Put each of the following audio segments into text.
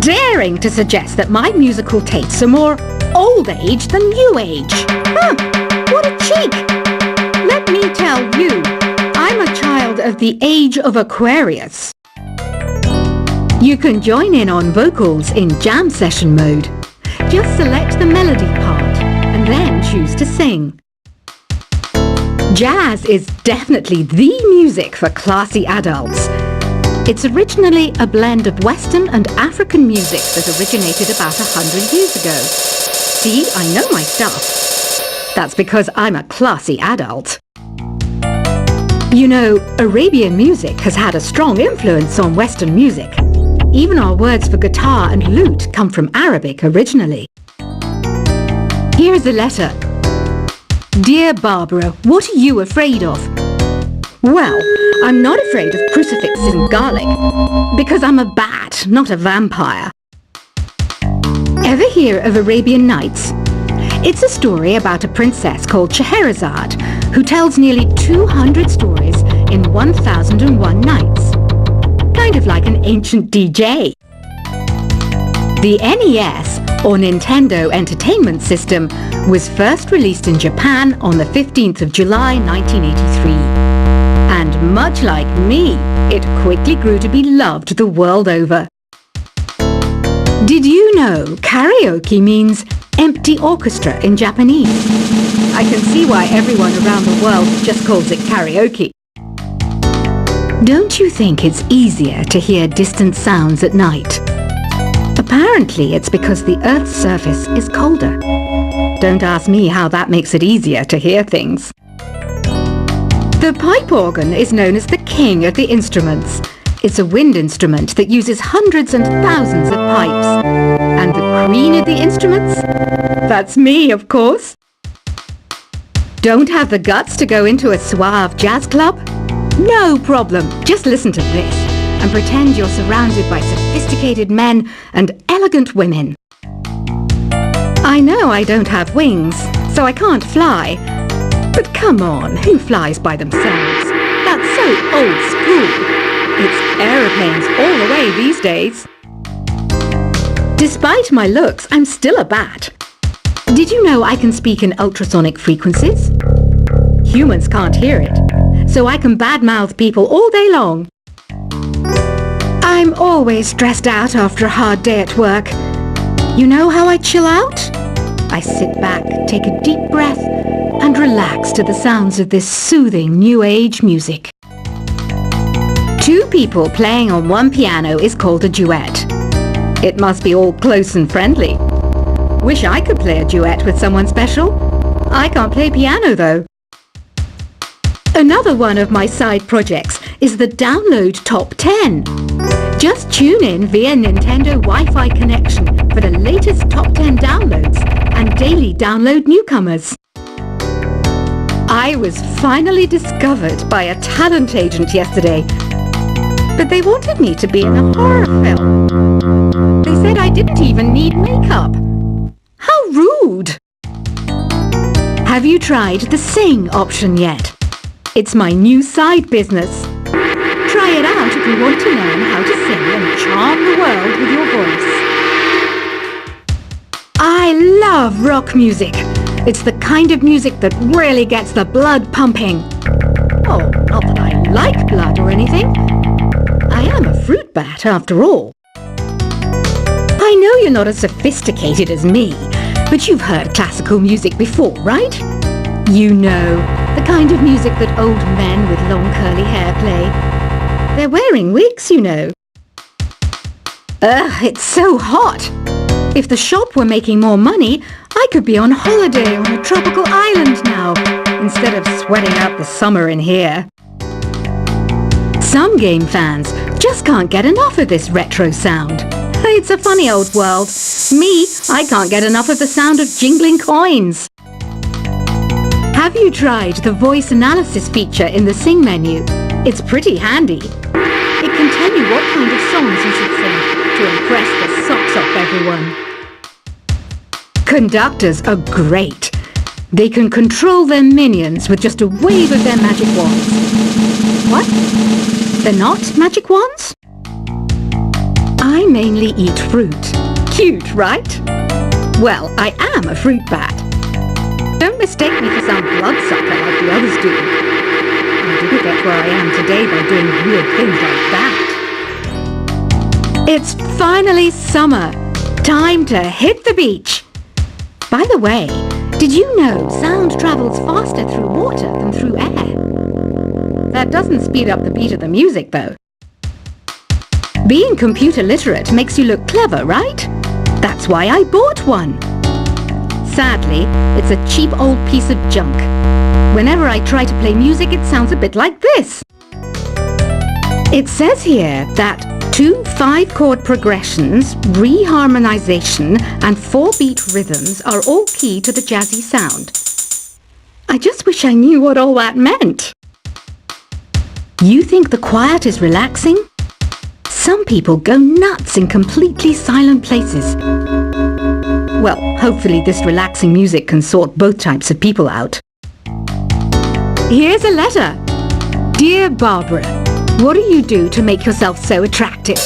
daring to suggest that my musical tastes are more old age than new age. Huh, what a cheek! Let me tell you, I'm a child of the age of Aquarius. You can join in on vocals in jam session mode. Just select the melody part and then choose to sing. Jazz is definitely the music for classy adults. It's originally a blend of Western and African music that originated about 100 years ago. See, I know my stuff. That's because I'm a classy adult. You know, Arabian music has had a strong influence on Western music. Even our words for guitar and lute come from Arabic originally. Here's a letter. Dear Barbara, what are you afraid of? Well, I'm not afraid of crucifixes and garlic, because I'm a bat, not a vampire. Ever hear of Arabian Nights? It's a story about a princess called Scheherazade, who tells nearly 200 stories in 1001 nights. Kind of like an ancient DJ. The NES, or Nintendo Entertainment System, was first released in Japan on the 15th of July 1983. And much like me, it quickly grew to be loved the world over. Did you know karaoke means empty orchestra in Japanese? I can see why everyone around the world just calls it karaoke. Don't you think it's easier to hear distant sounds at night? Apparently it's because the Earth's surface is colder. Don't ask me how that makes it easier to hear things. The pipe organ is known as the king of the instruments. It's a wind instrument that uses hundreds and thousands of pipes. And the queen of the instruments? That's me, of course. Don't have the guts to go into a suave jazz club? No problem. Just listen to this and pretend you're surrounded by sophisticated men and elegant women. I know I don't have wings, so I can't fly. But come on, who flies by themselves? That's so old school. It's aeroplanes all the way these days. Despite my looks, I'm still a bat. Did you know I can speak in ultrasonic frequencies? Humans can't hear it, so I can badmouth people all day long. I'm always stressed out after a hard day at work. You know how I chill out? I sit back, take a deep breath, and relax to the sounds of this soothing new age music. Two people playing on one piano is called a duet. It must be all close and friendly. Wish I could play a duet with someone special. I can't play piano though. Another one of my side projects is the Download Top 10. Just tune in via Nintendo Wi-Fi connection for the latest top 10 downloads and daily download newcomers. I was finally discovered by a talent agent yesterday, but they wanted me to be in a horror film. They said I didn't even need makeup. How rude! Have you tried the Sing option yet? It's my new side business. Try it out if you want to learn how to sing and charm the world with your voice. I love rock music. It's the kind of music that really gets the blood pumping. Oh, not that I like blood or anything. I am a fruit bat after all. I know you're not as sophisticated as me, but you've heard classical music before, right? You know, the kind of music that old men with long curly hair play. They're wearing wigs, you know. Ugh, it's so hot. If the shop were making more money, I could be on holiday on a tropical island now, instead of sweating out the summer in here. Some game fans just can't get enough of this retro sound. It's a funny old world. Me, I can't get enough of the sound of jingling coins. Have you tried the voice analysis feature in the Sing menu? It's pretty handy. It can tell you what kind of songs you should sing to impress the socks off everyone. Conductors are great. They can control their minions with just a wave of their magic wands. What? They're not magic wands? I mainly eat fruit. Cute, right? Well, I am a fruit bat. Don't mistake me for some bloodsucker like the others do. I didn't get where I am today by doing weird things like that. It's finally summer. Time to hit the beach. By the way, did you know sound travels faster through water than through air? That doesn't speed up the beat of the music, though. Being computer literate makes you look clever, right? That's why I bought one. Sadly, it's a cheap old piece of junk. Whenever I try to play music, it sounds a bit like this. It says here that 2 5-chord progressions, reharmonization, and 4-beat rhythms are all key to the jazzy sound. I just wish I knew what all that meant. You think the quiet is relaxing? Some people go nuts in completely silent places. Well, hopefully this relaxing music can sort both types of people out. Here's a letter. Dear Barbara, what do you do to make yourself so attractive?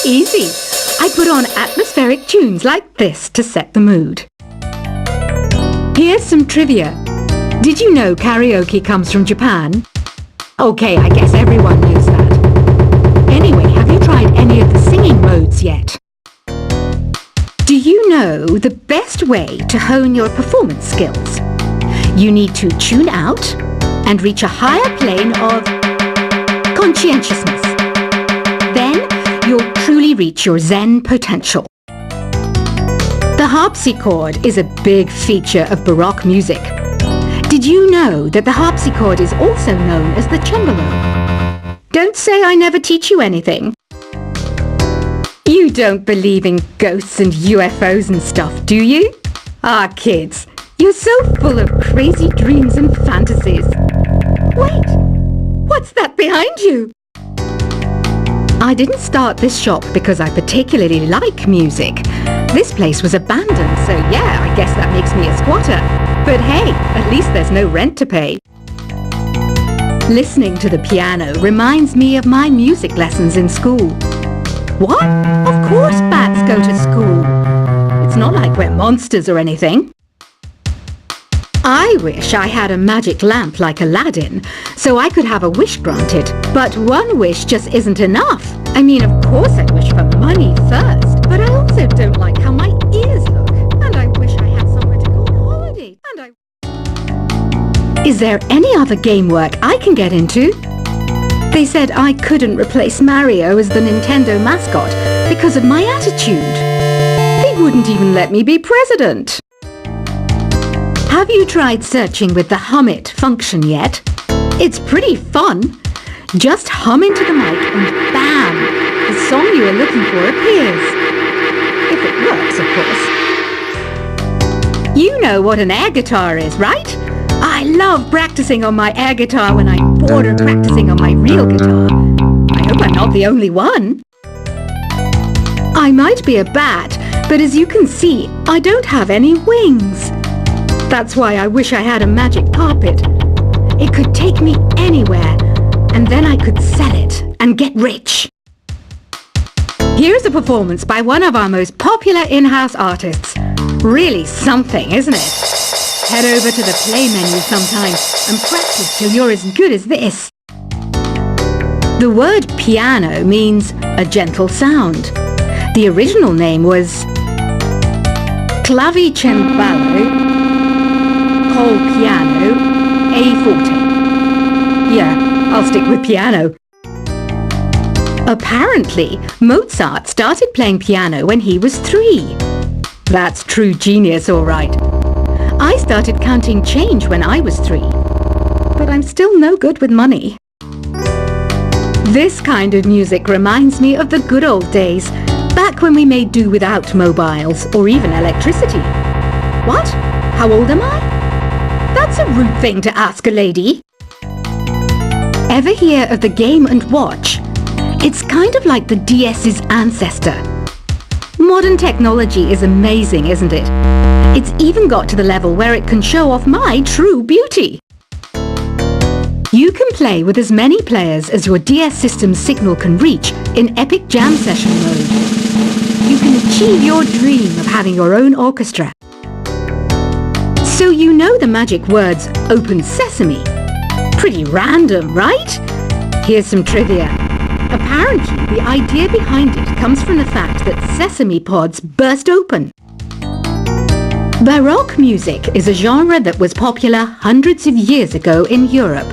Easy. I put on atmospheric tunes like this to set the mood. Here's some trivia. Did you know karaoke comes from Japan? Okay, I guess everyone knows that. Anyway, have you tried any of the singing modes yet? Do you know the best way to hone your performance skills? You need to tune out and reach a higher plane of conscientiousness. Then you'll truly reach your Zen potential. The harpsichord is a big feature of Baroque music. Did you know that the harpsichord is also known as the cembalo? Don't say I never teach you anything. You don't believe in ghosts and UFOs and stuff, do you? Ah, kids, you're so full of crazy dreams and fantasies. Wait, what's that behind you? I didn't start this shop because I particularly like music. This place was abandoned, so yeah, I guess that makes me a squatter. But hey, at least there's no rent to pay. Listening to the piano reminds me of my music lessons in school. What? Of course bats go to school. It's not like we're monsters or anything. I wish I had a magic lamp like Aladdin, so I could have a wish granted. But one wish just isn't enough. I mean, of course I'd wish for money first, but I also don't like how my ears look. And I wish I had somewhere to go on holiday. Is there any other game work I can get into? They said I couldn't replace Mario as the Nintendo mascot because of my attitude. They wouldn't even let me be president. Have you tried searching with the Hum It function yet? It's pretty fun. Just hum into the mic and bam! The song you are looking for appears. If it works, of course. You know what an air guitar is, right? I love practicing on my air guitar when I'm bored of practicing on my real guitar. I hope I'm not the only one. I might be a bat, but as you can see, I don't have any wings. That's why I wish I had a magic carpet. It could take me anywhere, and then I could sell it and get rich. Here's a performance by one of our most popular in-house artists. Really something, isn't it? Head over to the play menu sometime and practice till you're as good as this. The word piano means a gentle sound. The original name was clavicembalo col piano A forte. Yeah, I'll stick with piano. Apparently, Mozart started playing piano when he was 3. That's true genius, all right. I started counting change when I was 3, but I'm still no good with money. This kind of music reminds me of the good old days, back when we made do without mobiles or even electricity. What? How old am I? That's a rude thing to ask a lady. Ever hear of the Game & Watch? It's kind of like the DS's ancestor. Modern technology is amazing, isn't it? It's even got to the level where it can show off my true beauty. You can play with as many players as your DS system's signal can reach in epic jam session mode. You can achieve your dream of having your own orchestra. So you know the magic words "Open Sesame." Pretty random, right? Here's some trivia. Apparently, the idea behind it comes from the fact that sesame pods burst open. Baroque music is a genre that was popular hundreds of years ago in Europe.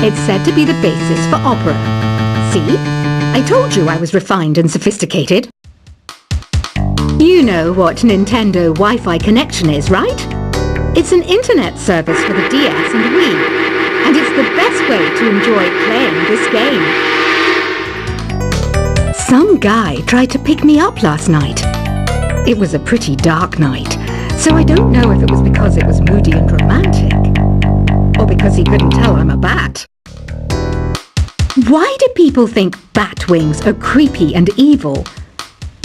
It's said to be the basis for opera. See? I told you I was refined and sophisticated. You know what Nintendo Wi-Fi connection is, right? It's an internet service for the DS and Wii, and it's the best way to enjoy playing this game. Some guy tried to pick me up last night. It was a pretty dark night, so I don't know if it was because it was moody and romantic, or because he couldn't tell I'm a bat. Why do people think bat wings are creepy and evil?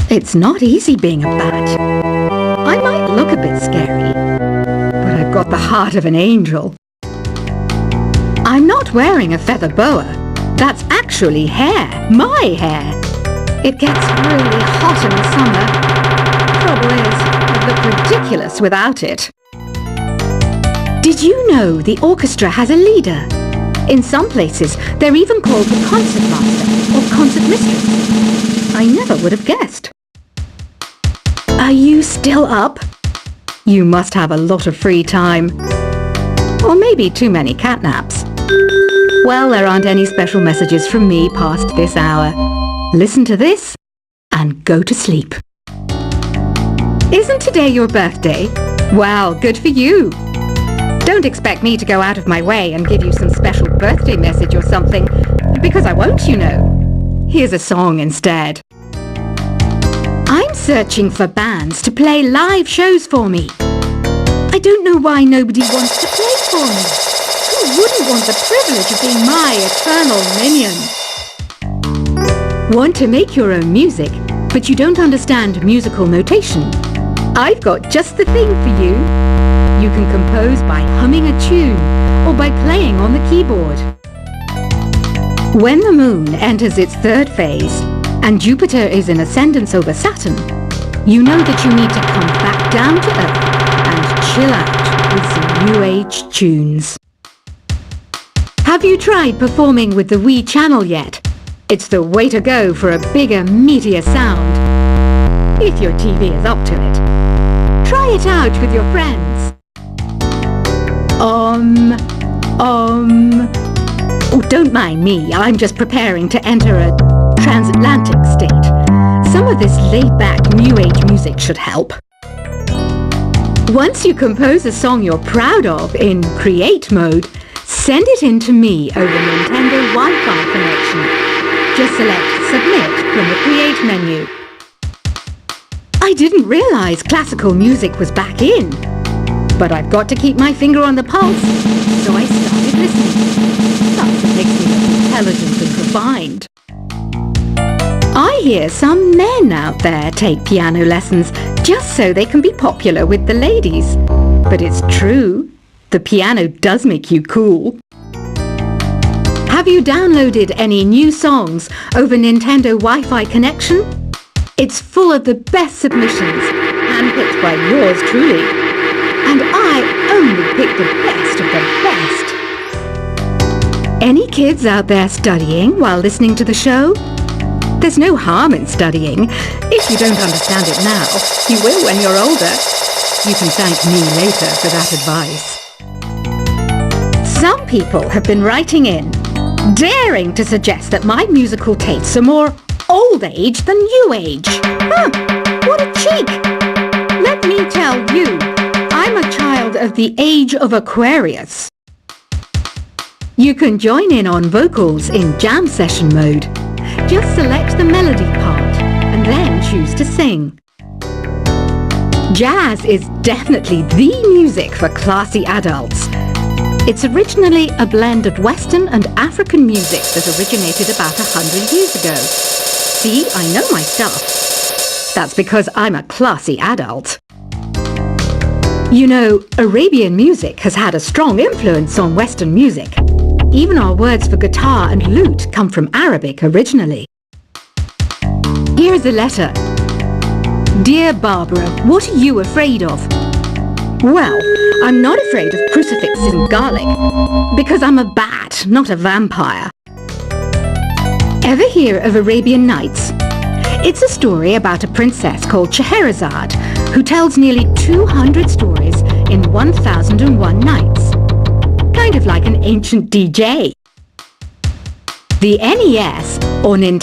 It's not easy being a bat. I might look a bit scary, but I've got the heart of an angel. I'm not wearing a feather boa. That's actually hair, my hair. It gets really hot in the summer. Trouble is, I'd look ridiculous without it. Did you know the orchestra has a leader? In some places, they're even called the concert master or concert mistress. I never would have guessed. Are you still up? You must have a lot of free time. Or maybe too many catnaps. Well, there aren't any special messages from me past this hour. Listen to this and go to sleep. Isn't today your birthday? Well, good for you. Don't expect me to go out of my way and give you some special birthday message or something, because I won't, you know. Here's a song instead. I'm searching for bands to play live shows for me. I don't know why nobody wants to play for me. Who wouldn't want the privilege of being my eternal minion? Want to make your own music, but you don't understand musical notation? I've got just the thing for you. You can compose by humming a tune or by playing on the keyboard. When the moon enters its third phase and Jupiter is in ascendance over Saturn, you know that you need to come back down to Earth and chill out with some new age tunes. Have you tried performing with the Wii channel yet? It's the way to go for a bigger, meatier sound. If your TV is up to it. Try it out with your friends. Oh, don't mind me. I'm just preparing to enter a transatlantic state. Some of this laid-back New Age music should help. Once you compose a song you're proud of in Create mode, send it in to me over Nintendo Wi-Fi connection. Just select Submit from the Create menu. I didn't realize classical music was back in. But I've got to keep my finger on the pulse, so I started listening. That's what makes me look intelligent and refined. I hear some men out there take piano lessons just so they can be popular with the ladies. But it's true, the piano does make you cool. Have you downloaded any new songs over Nintendo Wi-Fi connection? It's full of the best submissions, handpicked by yours truly. And I only pick the best of the best. Any kids out there studying while listening to the show? There's no harm in studying. If you don't understand it now, you will when you're older. You can thank me later for that advice. Some people have been writing in, daring to suggest that my musical tastes are more old age than new age. Huh, what a cheek! Let me tell you, I'm a child of the age of Aquarius. You can join in on vocals in jam session mode. Just select the melody part and then choose to sing. Jazz is definitely the music for classy adults. It's originally a blend of Western and African music that originated about 100 years ago. See, I know my stuff. That's because I'm a classy adult. You know, Arabian music has had a strong influence on Western music. even our words for guitar and lute come from Arabic originally. Here is a letter. Dear Barbara, what are you afraid of? Well, I'm not afraid of crucifixes and garlic, because I'm a bat, not a vampire. Ever hear of Arabian Nights? It's a story about a princess called Scheherazade, who tells nearly 200 stories in 1001 nights. Kind of like an ancient DJ. The NES, or Nintendo